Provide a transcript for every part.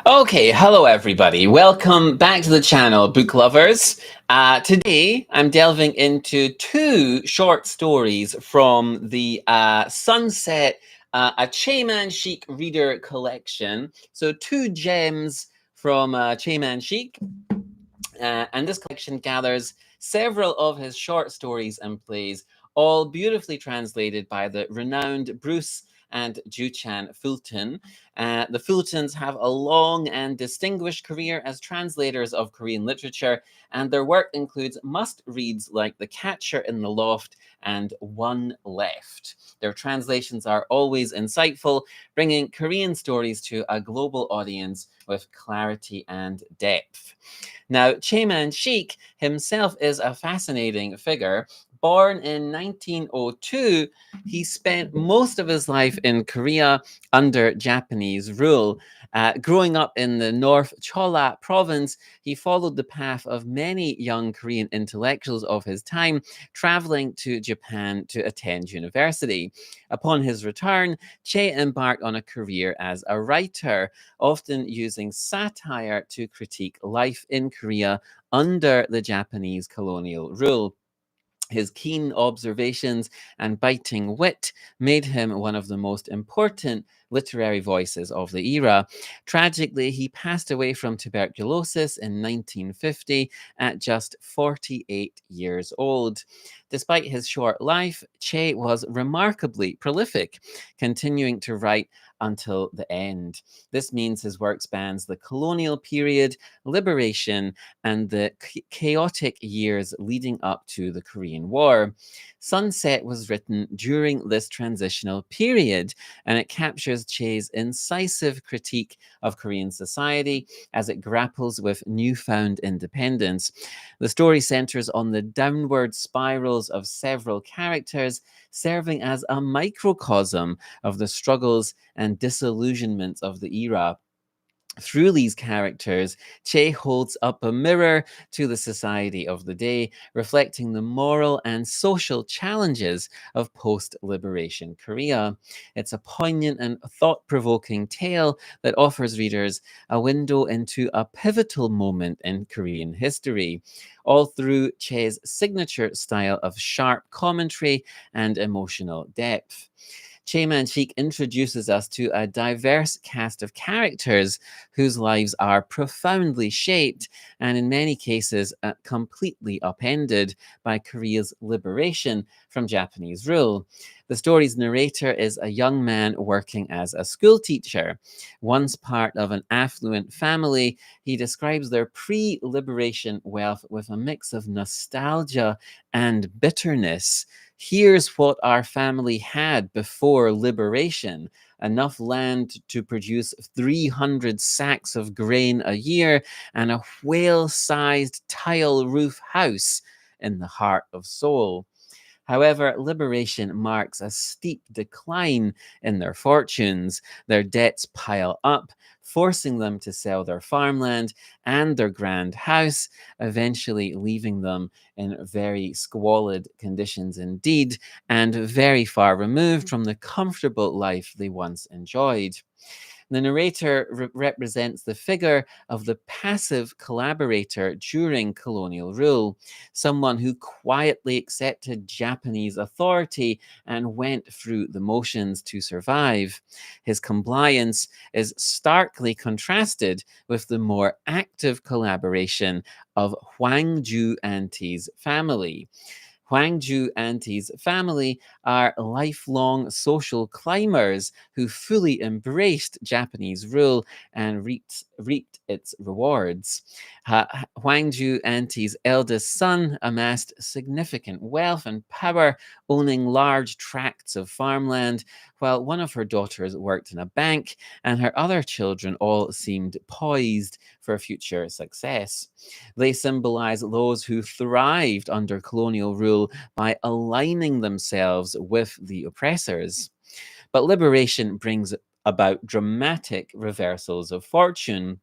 Okay, hello everybody. Welcome back to the channel, book lovers. Today I'm delving into two short stories from the Sunset a Ch'ae Manshik reader collection. So two gems from Ch'ae Manshik. And this collection gathers several of his short stories and plays, all beautifully translated by the renowned Bruce and Ju-Chan Fulton. The Fultons have a long and distinguished career as translators of Korean literature, and their work includes must-reads like The Catcher in the Loft and One Left. Their translations are always insightful, bringing Korean stories to a global audience with clarity and depth. Now, Ch'ae Manshik himself is a fascinating figure. Born in 1902, he spent most of his life in Korea under Japanese rule. Growing up in the North Cholla province, he followed the path of many young Korean intellectuals of his time, traveling to Japan to attend university. Upon his return, Ch'ae embarked on a career as a writer, often using satire to critique life in Korea under the Japanese colonial rule. His keen observations and biting wit made him one of the most important literary voices of the era. Tragically, he passed away from tuberculosis in 1950 at just 48 years old. Despite his short life, Ch'ae was remarkably prolific, continuing to write until the end. This means his work spans the colonial period, liberation, and the chaotic years leading up to the Korean War. Sunset was written during this transitional period, and it captures Ch'ae's incisive critique of Korean society as it grapples with newfound independence. The story centers on the downward spirals of several characters, serving as a microcosm of the struggles and disillusionments of the era. Through these characters, Ch'ae holds up a mirror to the society of the day, reflecting the moral and social challenges of post-liberation Korea. It's a poignant and thought-provoking tale that offers readers a window into a pivotal moment in Korean history, all through Ch'ae's signature style of sharp commentary and emotional depth. Ch'ae Manshik introduces us to a diverse cast of characters whose lives are profoundly shaped and, in many cases, completely upended by Korea's liberation from Japanese rule. The story's narrator is a young man working as a schoolteacher. Once part of an affluent family, he describes their pre-liberation wealth with a mix of nostalgia and bitterness. Here's what our family had before liberation: enough land to produce 300 sacks of grain a year and a whale-sized tile roof house in the heart of Seoul. However, liberation marks a steep decline in their fortunes. Their debts pile up, forcing them to sell their farmland and their grand house, eventually leaving them in very squalid conditions indeed, and very far removed from the comfortable life they once enjoyed. The narrator represents the figure of the passive collaborator during colonial rule, someone who quietly accepted Japanese authority and went through the motions to survive. His compliance is starkly contrasted with the more active collaboration of Hwang-ju Auntie's family. Hwang-ju Auntie's family are lifelong social climbers who fully embraced Japanese rule and reaped its rewards. Hwang-ju Auntie's eldest son amassed significant wealth and power, owning large tracts of farmland, while one of her daughters worked in a bank, and her other children all seemed poised for future success. They symbolize those who thrived under colonial rule by aligning themselves with the oppressors. But liberation brings about dramatic reversals of fortune.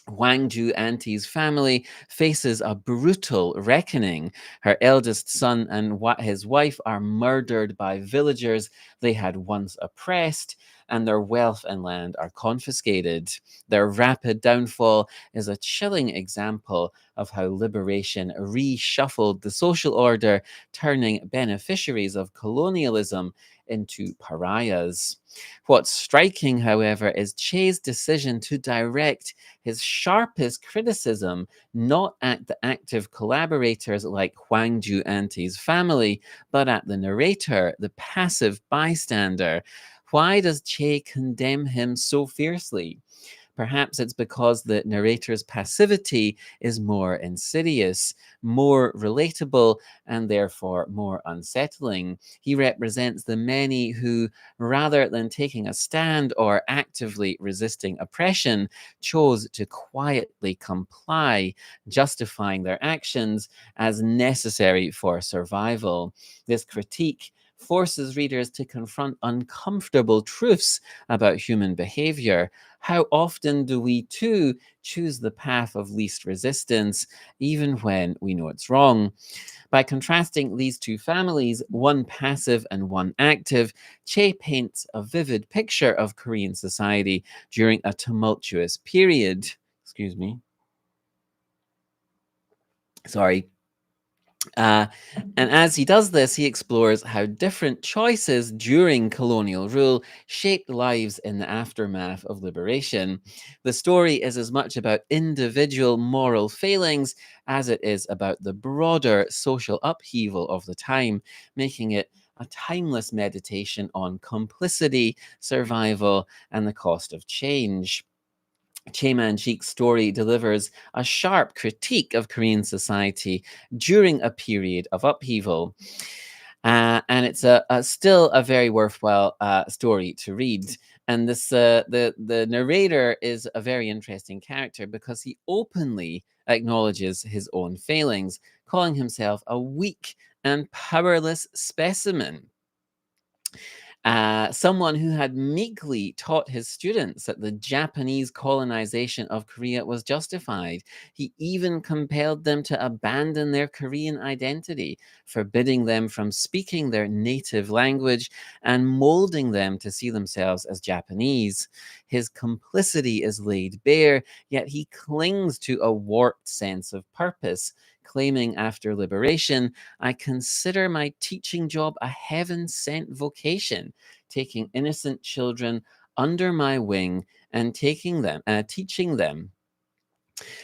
Hwang-ju Auntie's family faces a brutal reckoning. Her eldest son and his wife are murdered by villagers they had once oppressed. and their wealth and land are confiscated. Their rapid downfall is a chilling example of how liberation reshuffled the social order, turning beneficiaries of colonialism into pariahs. What's striking, however, is Ch'ae's decision to direct his sharpest criticism not at the active collaborators like Huang Ju Anti's family, but at the narrator, the passive bystander. Why does Ch'ae condemn him so fiercely? Perhaps it's because the narrator's passivity is more insidious, more relatable, and therefore more unsettling. He represents the many who, rather than taking a stand or actively resisting oppression, chose to quietly comply, justifying their actions as necessary for survival. This critique forces readers to confront uncomfortable truths about human behavior. How often do we too choose the path of least resistance, even when we know it's wrong? By contrasting these two families, one passive and one active, Ch'ae paints a vivid picture of Korean society during a tumultuous period. Excuse me. Sorry. Uh, and as he does this, he explores how different choices during colonial rule shaped lives in the aftermath of liberation. The story is as much about individual moral failings as it is about the broader social upheaval of the time, making it a timeless meditation on complicity, survival, and the cost of change. Ch'ae Manshik's story delivers a sharp critique of Korean society during a period of upheaval. And it's still a very worthwhile story to read. And the narrator is a very interesting character because he openly acknowledges his own failings, calling himself a weak and powerless specimen. Someone who had meekly taught his students that the Japanese colonization of Korea was justified. He even compelled them to abandon their Korean identity, forbidding them from speaking their native language and molding them to see themselves as Japanese. His complicity is laid bare, yet he clings to a warped sense of purpose, claiming after liberation, I consider my teaching job a heaven sent vocation, taking innocent children under my wing and teaching them.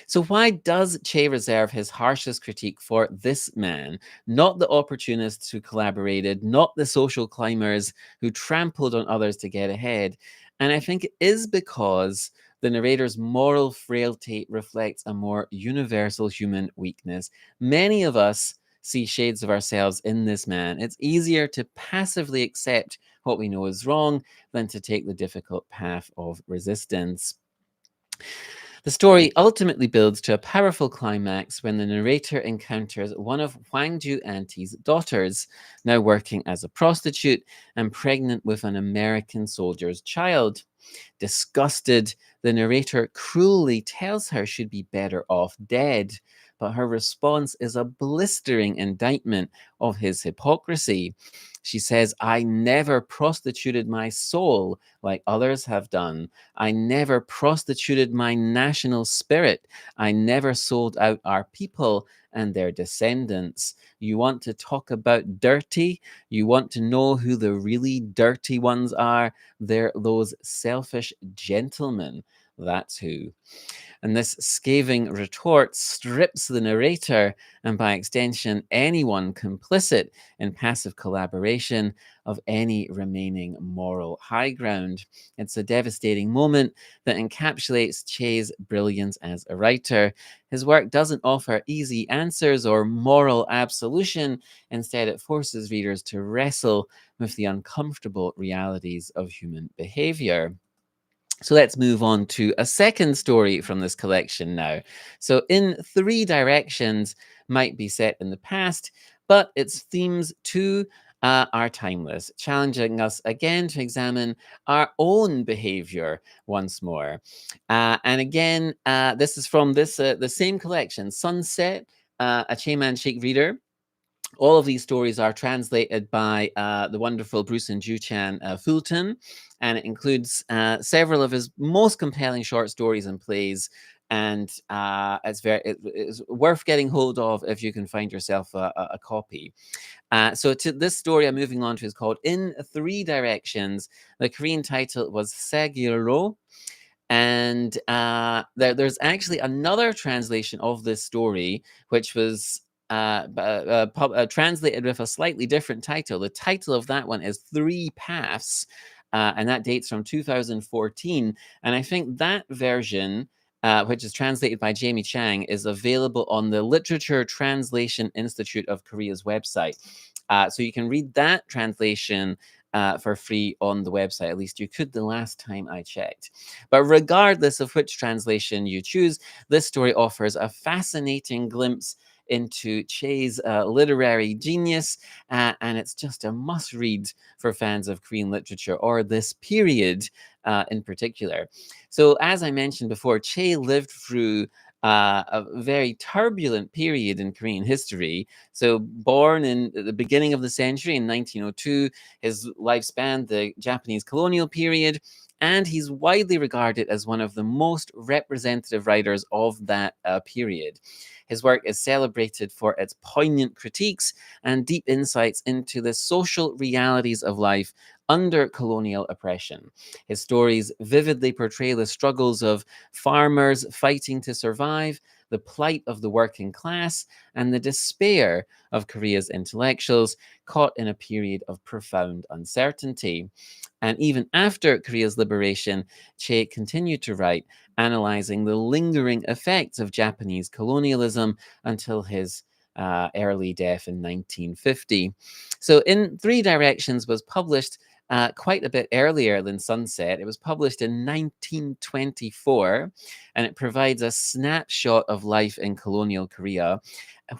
So why does Che reserve his harshest critique for this man, not the opportunists who collaborated, not the social climbers who trampled on others to get ahead? And I think it is because the narrator's moral frailty reflects a more universal human weakness. Many of us see shades of ourselves in this man. It's easier to passively accept what we know is wrong than to take the difficult path of resistance. The story ultimately builds to a powerful climax when the narrator encounters one of Huang Ju Auntie's daughters, now working as a prostitute and pregnant with an American soldier's child. Disgusted, the narrator cruelly tells her she'd be better off dead, but her response is a blistering indictment of his hypocrisy. She says, I never prostituted my soul like others have done. I never prostituted my national spirit. I never sold out our people and their descendants. You want to talk about dirty? You want to know who the really dirty ones are? They're those selfish gentlemen. That's who. And this scathing retort strips the narrator, and by extension, anyone complicit in passive collaboration, of any remaining moral high ground. It's a devastating moment that encapsulates Che's brilliance as a writer. His work doesn't offer easy answers or moral absolution. Instead, it forces readers to wrestle with the uncomfortable realities of human behavior. So let's move on to a second story from this collection now. So, In Three Directions might be set in the past, but its themes too are timeless, challenging us again to examine our own behavior once more. And again, this is from the same collection, Sunset, a Ch'ae Manshik reader. All of these stories are translated by the wonderful Bruce and Ju-Chan Fulton, and it includes several of his most compelling short stories and plays. And it's worth getting hold of if you can find yourself a copy. So to this story I'm moving on to is called In Three Directions. The Korean title was Segiro. And there's actually another translation of this story, which was translated with a slightly different title. The title of that one is Three Paths, and that dates from 2014. And I think that version, which is translated by Jamie Chang, is available on the Literature Translation Institute of Korea's website. So you can read that translation for free on the website. At least you could the last time I checked. But regardless of which translation you choose, this story offers a fascinating glimpse into Ch'ae's literary genius, and it's just a must-read for fans of Korean literature, or this period in particular. So as I mentioned before, Ch'ae lived through a very turbulent period in Korean history. So born in the beginning of the century in 1902, his life spanned the Japanese colonial period, and he's widely regarded as one of the most representative writers of that period. His work is celebrated for its poignant critiques and deep insights into the social realities of life under colonial oppression. His stories vividly portray the struggles of farmers fighting to survive, the plight of the working class, and the despair of Korea's intellectuals caught in a period of profound uncertainty. And even after Korea's liberation, Ch'ae continued to write, analyzing the lingering effects of Japanese colonialism until his early death in 1950. So, In Three Directions was published quite a bit earlier than Sunset. It was published in 1924, and it provides a snapshot of life in colonial Korea.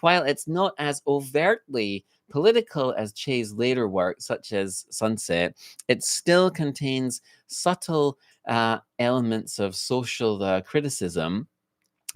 While it's not as overtly political as Ch'ae's later work, such as Sunset, it still contains subtle elements of social criticism.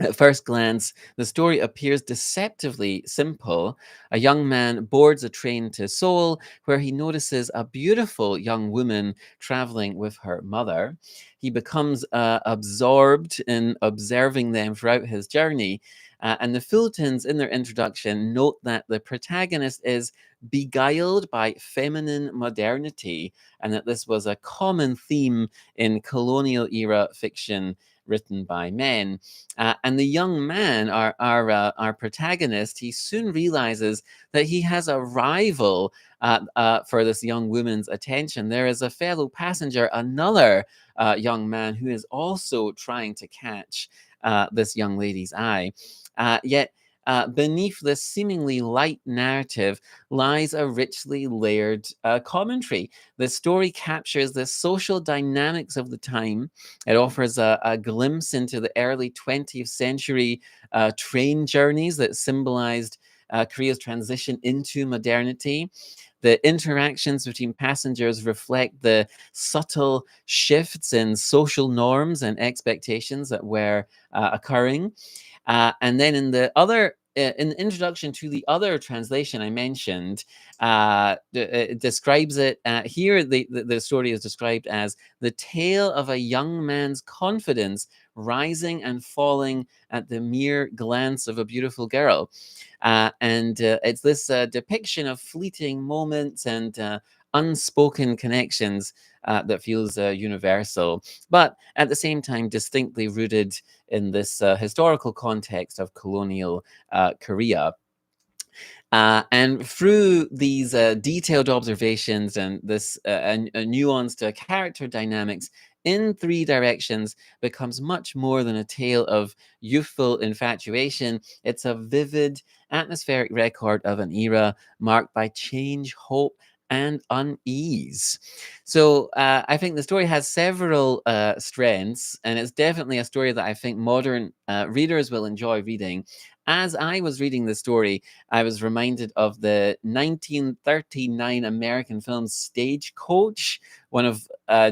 At first glance, the story appears deceptively simple. A young man boards a train to Seoul, where he notices a beautiful young woman traveling with her mother. He becomes absorbed in observing them throughout his journey. And the Fultons, in their introduction, note that the protagonist is beguiled by feminine modernity, and that this was a common theme in colonial era fiction written by men. And the young man, our protagonist, he soon realizes that he has a rival for this young woman's attention. There is a fellow passenger, another young man, who is also trying to catch this young lady's eye. Yet, beneath this seemingly light narrative lies a richly layered commentary. The story captures the social dynamics of the time. It offers a glimpse into the early 20th century train journeys that symbolized Korea's transition into modernity. The interactions between passengers reflect the subtle shifts in social norms and expectations that were occurring. And then in the introduction to the other translation I mentioned, it describes it here. The story is described as the tale of a young man's confidence rising and falling at the mere glance of a beautiful girl. And it's this depiction of fleeting moments and unspoken connections that feels universal, but at the same time distinctly rooted in this historical context of colonial Korea. And through these detailed observations and this nuanced character dynamics, In Three Directions becomes much more than a tale of youthful infatuation. It's a vivid, atmospheric record of an era marked by change, hope, and unease. So I think the story has several strengths, and it's definitely a story that I think modern readers will enjoy reading. As I was reading the story, I was reminded of the 1939 American film Stagecoach, one of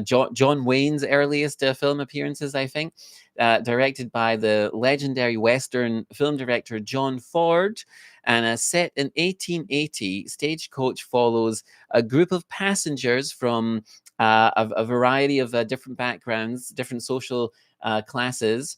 John Wayne's earliest film appearances, I think. directed by the legendary Western film director John Ford. And set in 1880, Stagecoach follows a group of passengers from a variety of different backgrounds, different social classes,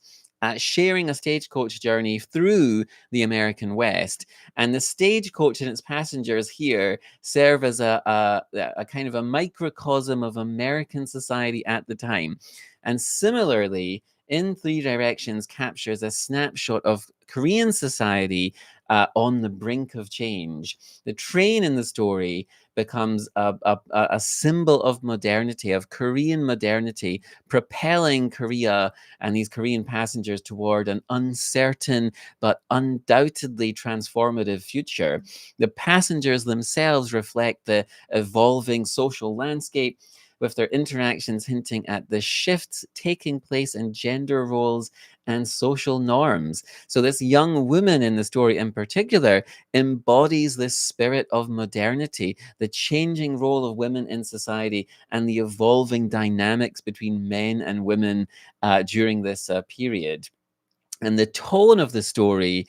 sharing a stagecoach journey through the American West. And the stagecoach and its passengers here serve as a kind of a microcosm of American society at the time. And similarly, In Three Directions captures a snapshot of Korean society on the brink of change. The train in the story becomes a symbol of modernity, of Korean modernity, propelling Korea and these Korean passengers toward an uncertain but undoubtedly transformative future. The passengers themselves reflect the evolving social landscape, with their interactions hinting at the shifts taking place in gender roles and social norms. So, this young woman in the story in particular embodies this spirit of modernity, the changing role of women in society, and the evolving dynamics between men and women during this period. And the tone of the story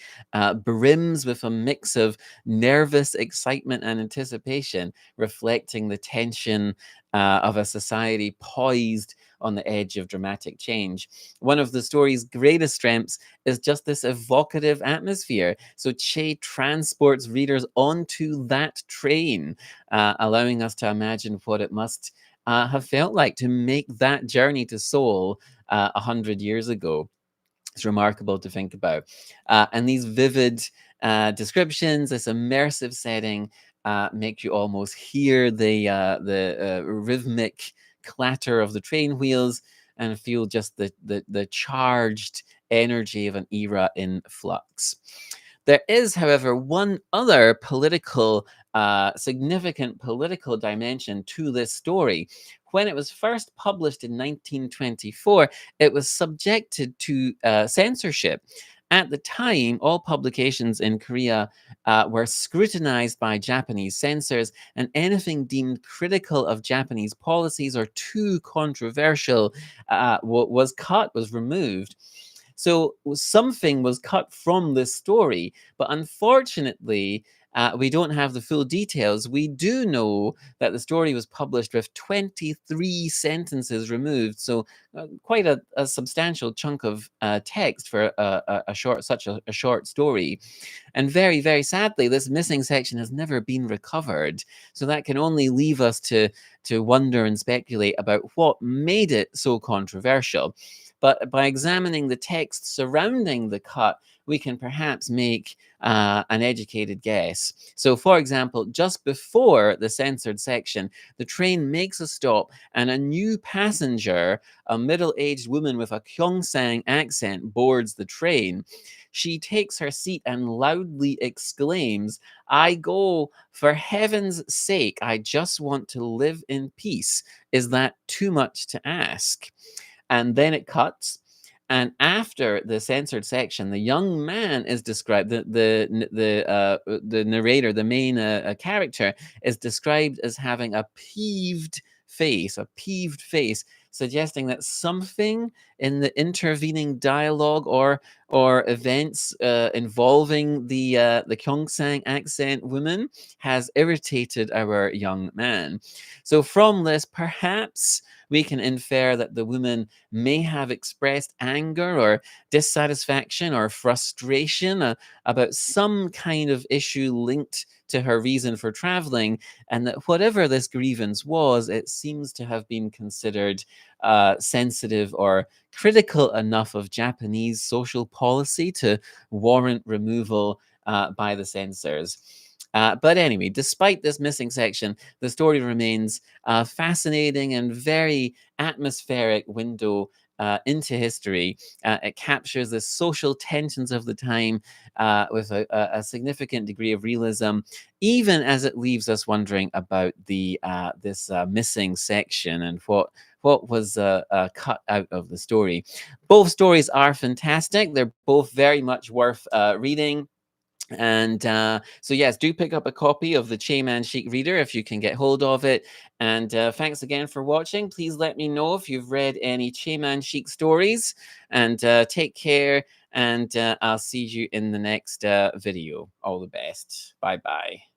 brims with a mix of nervous excitement and anticipation, reflecting the tension of a society poised on the edge of dramatic change. One of the story's greatest strengths is just this evocative atmosphere. So Ch'ae transports readers onto that train, allowing us to imagine what it must have felt like to make that journey to Seoul 100 years ago. It's remarkable to think about. And these vivid descriptions, this immersive setting, make you almost hear the rhythmic clatter of the train wheels and feel just the charged energy of an era in flux. There is, however, one other significant political dimension to this story. When it was first published in 1924, it was subjected to censorship. At the time, all publications in Korea were scrutinized by Japanese censors, and anything deemed critical of Japanese policies or too controversial was removed. So something was cut from this story, but unfortunately, we don't have the full details. We do know that the story was published with 23 sentences removed, so quite a substantial chunk of text for a short story. And very, very sadly, this missing section has never been recovered. So that can only leave us to wonder and speculate about what made it so controversial. But by examining the text surrounding the cut, we can perhaps make an educated guess. So, for example, just before the censored section, the train makes a stop and a new passenger, a middle-aged woman with a Gyeongsang accent, boards the train. She takes her seat and loudly exclaims, "I go, for heaven's sake, I just want to live in peace. Is that too much to ask?" And then it cuts. And after the censored section, the young man is described. The narrator, the main character, is described as having a peeved face, suggesting that something in the intervening dialogue or events involving the Gyeongsang accent woman has irritated our young man. So from this, perhaps we can infer that the woman may have expressed anger or dissatisfaction or frustration about some kind of issue linked to her reason for traveling, and that whatever this grievance was, it seems to have been considered sensitive or critical enough of Japanese social policy to warrant removal by the censors. But anyway, despite this missing section, the story remains a fascinating and very atmospheric window into history. It captures the social tensions of the time with a significant degree of realism, even as it leaves us wondering about this missing section and what was cut out of the story. Both stories are fantastic. They're both very much worth reading. And so, yes, do pick up a copy of the Ch'ae Manshik reader if you can get hold of it. And thanks again for watching. Please let me know if you've read any Ch'ae Manshik stories. And take care. And I'll see you in the next video. All the best. Bye-bye.